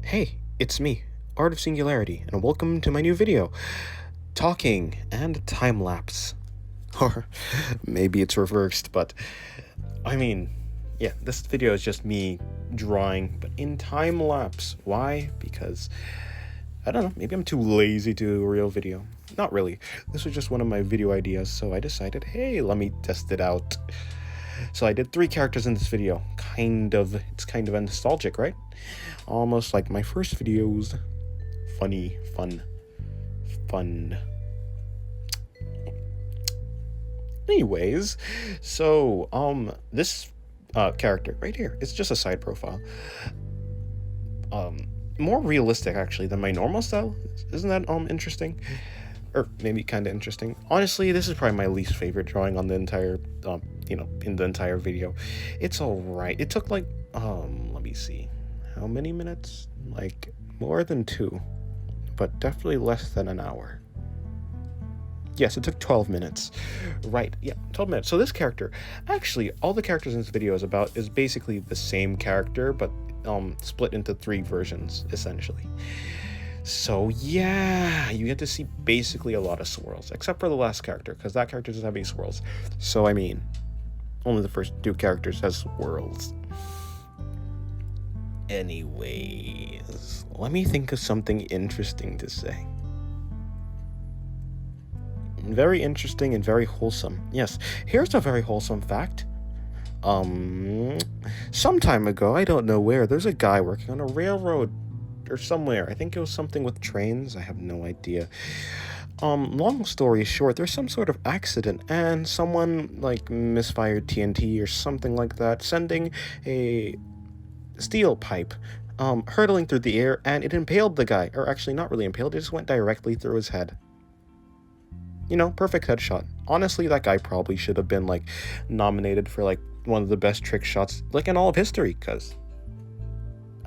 Hey, it's me, Art of Singularity, and welcome to my new video, Talking and Time-Lapse. Or maybe it's reversed, but I mean, yeah, this video is just me drawing, but in time-lapse. Why? Because, I don't know, maybe I'm too lazy to do a real video. Not really. This was just one of my video ideas, so I decided, hey, let me test it out. So I did 3 characters in this video. It's kind of nostalgic, right? Almost like my first videos. Funny, fun. Anyways, so, this character right here, it's just a side profile. More realistic, actually, than my normal style. Isn't that, interesting? Or maybe kind of interesting. Honestly, this is probably my least favorite drawing on the entire, in the entire video. It's alright. It took, like, let me see. How many minutes? Like, more than 2. But definitely less than an hour. Yes, it took 12 minutes. Right, yeah, 12 minutes. So this character, actually, all the characters in this video is basically the same character, but split into 3 versions, essentially. So yeah, you get to see basically a lot of swirls, except for the last character, because that character doesn't have any swirls. So I mean, only the first 2 characters has swirls. Anyways, let me think of something interesting to say. Very interesting and very wholesome. Yes, here's a very wholesome fact. Some time ago, I don't know where, there's a guy working on a railroad or somewhere. I think it was something with trains. I have no idea. Long story short, there's some sort of accident and someone like misfired TNT or something like that, sending a steel pipe hurtling through the air, and it impaled the guy. Or actually, not really impaled, it just went directly through his head. You know, perfect headshot. Honestly, that guy probably should have been, like, nominated for, like, one of the best trick shots, like, in all of history, because...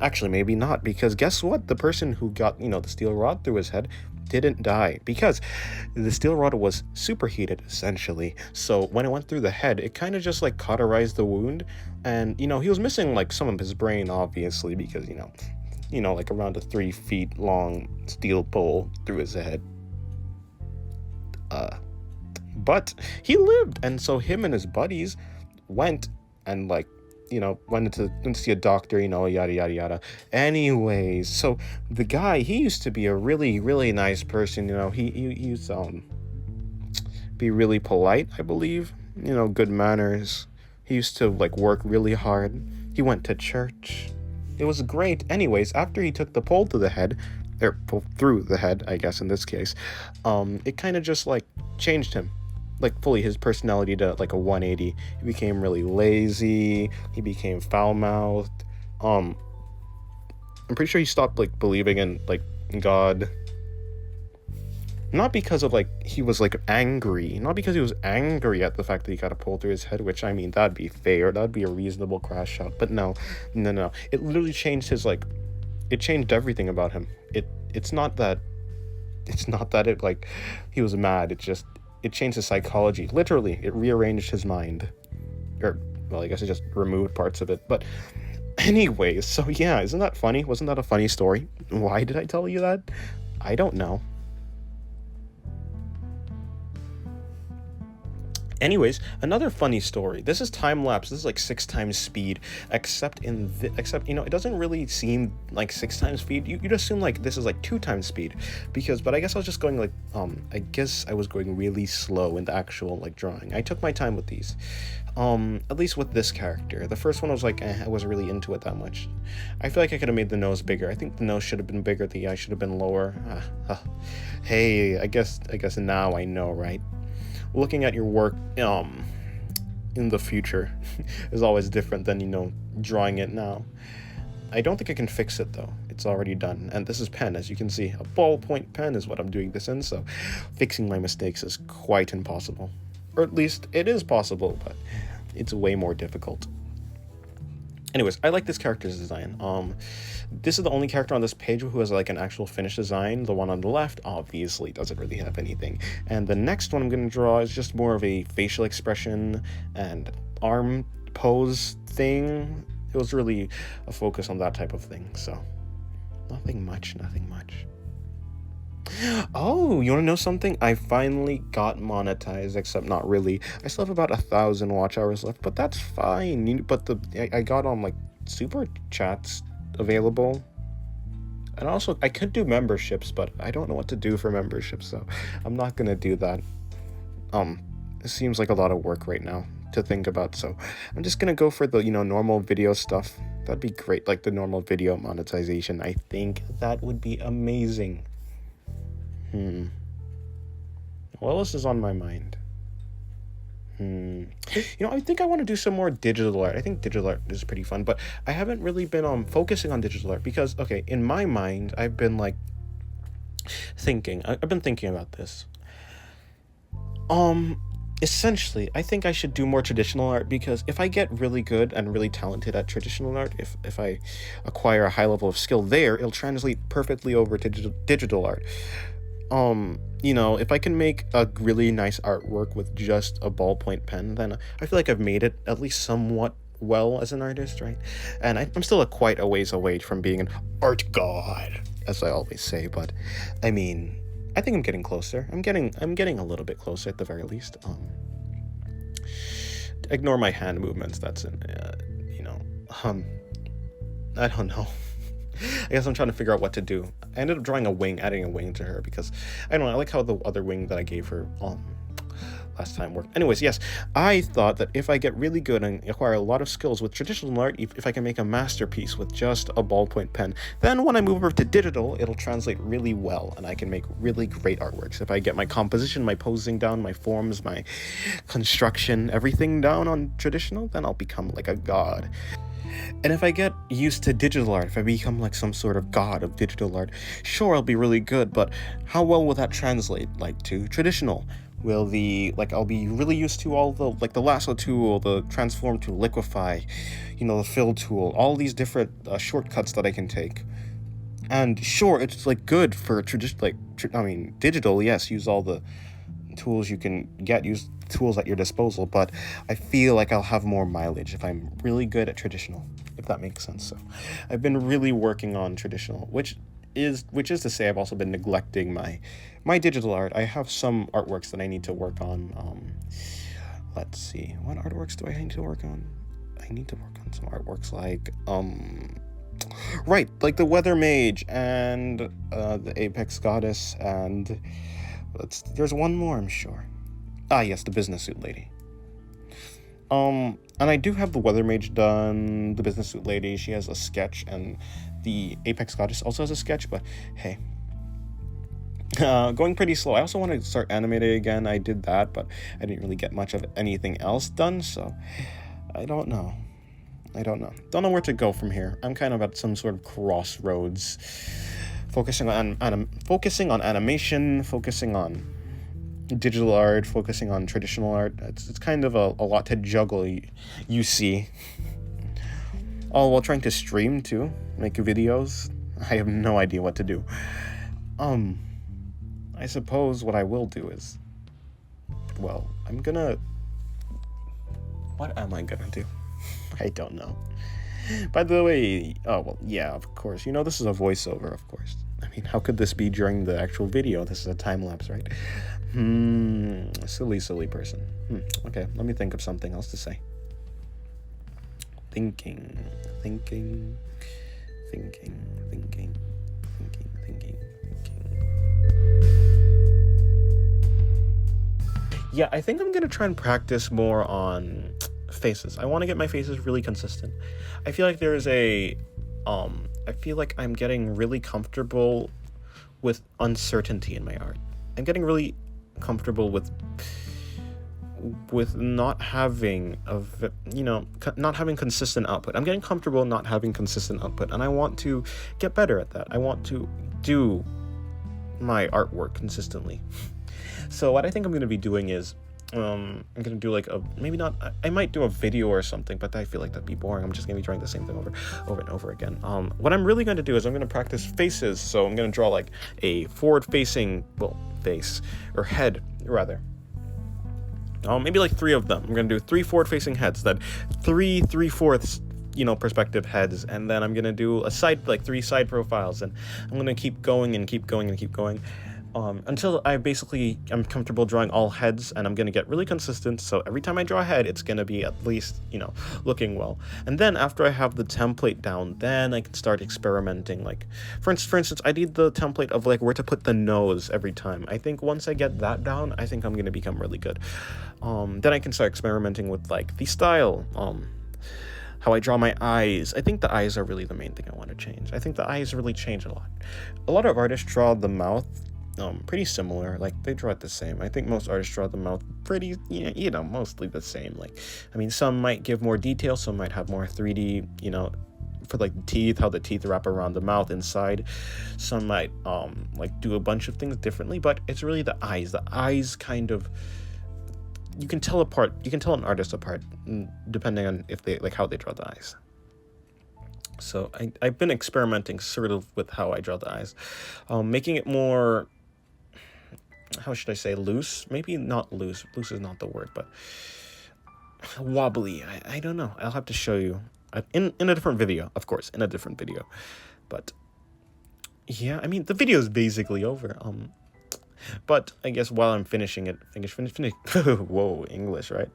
Actually, maybe not, because guess what? The person who got, the steel rod through his head didn't die, because the steel rod was superheated, essentially. So when it went through the head, it kind of just, like, cauterized the wound, and, he was missing, like, some of his brain, obviously, because, like, around a 3 feet long steel pole through his head. But he lived, and so him and his buddies went and, like, went to see a doctor, yada yada yada. Anyways, so the guy, he used to be a really, really nice person. He used to be really polite, I believe. Good manners. He used to, like, work really hard. He went to church. It was great. Anyways, after he took the pole to the head, or through the head, I guess in this case, it kind of just, like, changed him, like, fully, his personality to, like, a 180. He became really lazy. He became foul-mouthed. I'm pretty sure he stopped, like, believing in, like, God. Not because of, like, he was, like, angry. Not because he was angry at the fact that he got a pole through his head, which, I mean, that'd be fair. That'd be a reasonable crash shot. But no. It literally changed his, like, it changed everything about him. It's not that it, like, he was mad. It changed his psychology. Literally, it rearranged his mind. Or, well, I guess it just removed parts of it. But anyways, so yeah, isn't that funny? Wasn't that a funny story? Why did I tell you that? I don't know. Anyways, another funny story. This is time-lapse. This is like 6 times speed, except it doesn't really seem like 6 times speed. You'd assume, like, this is like 2 times speed, but I guess I was just going, like, I guess I was going really slow in the actual, like, drawing. I took my time with these, at least with this character. The first one was like, I wasn't really into it that much. I feel like I could have made the nose bigger. I think the nose should have been bigger, the eye should have been lower. Hey, I guess now I know, right? Looking at your work in the future is always different than, drawing it now. I don't think I can fix it, though. It's already done. And this is pen, as you can see. A ballpoint pen is what I'm doing this in, so fixing my mistakes is quite impossible. Or at least it is possible, but it's way more difficult. Anyways, I like this character's design. This is the only character on this page who has, like, an actual finished design. The one on the left obviously doesn't really have anything. And the next one I'm going to draw is just more of a facial expression and arm pose thing. It was really a focus on that type of thing, so Nothing much, nothing much. Oh, you want to know something? I finally got monetized, except not really. I still have about 1,000 watch hours left, but that's fine. But I got on like super chats available, and also I could do memberships, but I don't know what to do for memberships, so I'm not gonna do that. It seems like a lot of work right now to think about, so I'm just gonna go for the normal video stuff. That'd be great, like the normal video monetization. I think that would be amazing. What else is on my mind? I think I want to do some more digital art. I think digital art is pretty fun, but I haven't really been focusing on digital art because, okay, in my mind, I've been like thinking. I've been thinking about this. Essentially, I think I should do more traditional art because if I get really good and really talented at traditional art, if I acquire a high level of skill there, it'll translate perfectly over to digital art. If I can make a really nice artwork with just a ballpoint pen, then I feel like I've made it at least somewhat well as an artist, right? And I'm still quite a ways away from being an art god, as I always say, but I mean, I think I'm getting closer. I'm getting a little bit closer at the very least. Ignore my hand movements. That's I don't know. I guess I'm trying to figure out what to do. I ended up drawing adding a wing to her because I don't know, I like how the other wing that I gave her last time worked. Anyways, yes, I thought that if I get really good and acquire a lot of skills with traditional art, if I can make a masterpiece with just a ballpoint pen, then when I move over to digital, it'll translate really well and I can make really great artworks. If I get my composition, my posing down, my forms, my construction, everything down on traditional, then I'll become like a god. And if I get used to digital art, if I become like some sort of god of digital art, sure, I'll be really good, but how well will that translate like to traditional? I'll be really used to all the, like the lasso tool, the transform tool, liquefy, the fill tool, all these different shortcuts that I can take. And sure, it's like good for digital, yes, use all the tools you can get, use tools at your disposal, but I feel like I'll have more mileage if I'm really good at traditional, if that makes sense. So I've been really working on traditional, which is to say I've also been neglecting my digital art. I have some artworks that I need to work on. Let's see, what artworks do I need to work on? I need to work on some artworks like like the Weather Mage and the Apex Goddess, and there's one more, I'm sure. Yes, the Business Suit Lady. And I do have the Weather Mage done, the Business Suit Lady, she has a sketch, and the Apex Goddess also has a sketch, but hey. Going pretty slow. I also want to start animating again. I did that, but I didn't really get much of anything else done, so I don't know. Don't know where to go from here. I'm kind of at some sort of crossroads. Focusing on animation, focusing on digital art, focusing on traditional art. It's kind of a lot to juggle, you see. All while trying to stream too, make videos. I have no idea what to do. I suppose what I will do is, what am I gonna do? I don't know. By the way, yeah, of course, this is a voiceover, of course. I mean, how could this be during the actual video? This is a time lapse, right? Silly person. Okay, let me think of something else to say. Thinking. Yeah, I think I'm gonna try and practice more on faces. I want to get my faces really consistent. I feel like I feel like I'm getting really comfortable with uncertainty in my art. I'm getting really comfortable with not having not having consistent output. I'm getting comfortable not having consistent output, and I want to get better at that. I want to do my artwork consistently. So what I think I'm going to be doing is I'm gonna do I might do a video or something, but I feel like that'd be boring. I'm just gonna be drawing the same thing over and over again. What I'm really going to do is I'm gonna practice faces. So I'm gonna draw like a forward-facing face or head rather. Maybe like 3 of them. I'm gonna do 3 forward-facing heads, that 3/4 perspective heads, and then I'm gonna do a side, like 3 side profiles, and I'm gonna keep going and keep going and keep going, until I'm comfortable drawing all heads, and I'm gonna get really consistent. So every time I draw a head, it's gonna be at least, looking well. And then after I have the template down, then I can start experimenting. Like, for instance, I did the template of like where to put the nose every time. I think once I get that down, I think I'm gonna become really good. Then I can start experimenting with like the style, how I draw my eyes. I think the eyes are really the main thing I want to change. I think the eyes really change a lot. A lot of artists draw the mouth pretty similar. Like, they draw it the same. I think most artists draw the mouth pretty, mostly the same. Like, I mean, some might give more detail, some might have more 3D, for like the teeth, how the teeth wrap around the mouth inside. Some might like do a bunch of things differently, but it's really the eyes. The eyes kind of, you can tell an artist apart depending on if they like how they draw the eyes. So I've been experimenting sort of with how I draw the eyes, making it more, how should I say, loose? Maybe not loose. Loose is not the word, but wobbly. I don't know. I'll have to show you in a different video, of course, in a different video. But yeah, I mean, the video is basically over. But I guess while I'm finishing it, finish. Whoa, English, right?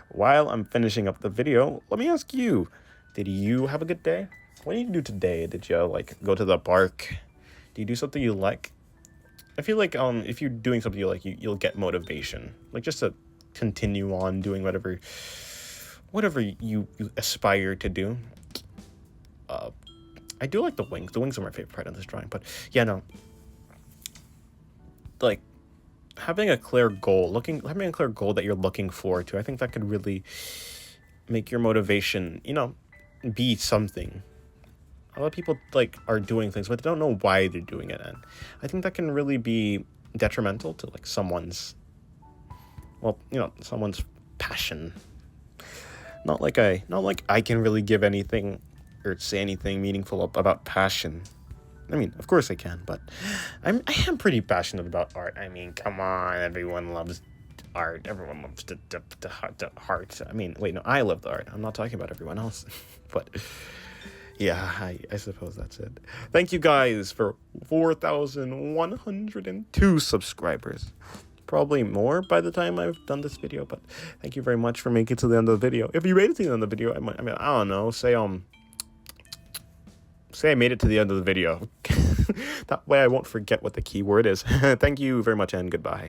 While I'm finishing up the video, let me ask you, did you have a good day? What did you do today? Did you like go to the park? Do you do something you like? I feel like if you're doing something you like, you'll get motivation, like just to continue on doing whatever you aspire to do. I do like the wings. The wings are my favorite part of this drawing. But yeah, no, like having a clear goal that you're looking forward to, I think that could really make your motivation, be something. A lot of people like are doing things, but they don't know why they're doing it, and I think that can really be detrimental to like someone's passion. Not like I can really give anything or say anything meaningful about passion. I mean, of course I can, but I am pretty passionate about art. I mean, come on, everyone loves art. Everyone loves the heart. I mean, wait, no, I love the art. I'm not talking about everyone else, but yeah, I suppose that's it. Thank you guys for 4,102 subscribers. Probably more by the time I've done this video, but thank you very much for making it to the end of the video. If you made it to the end of the video, I don't know, say I made it to the end of the video. That way I won't forget what the keyword is. Thank you very much and goodbye.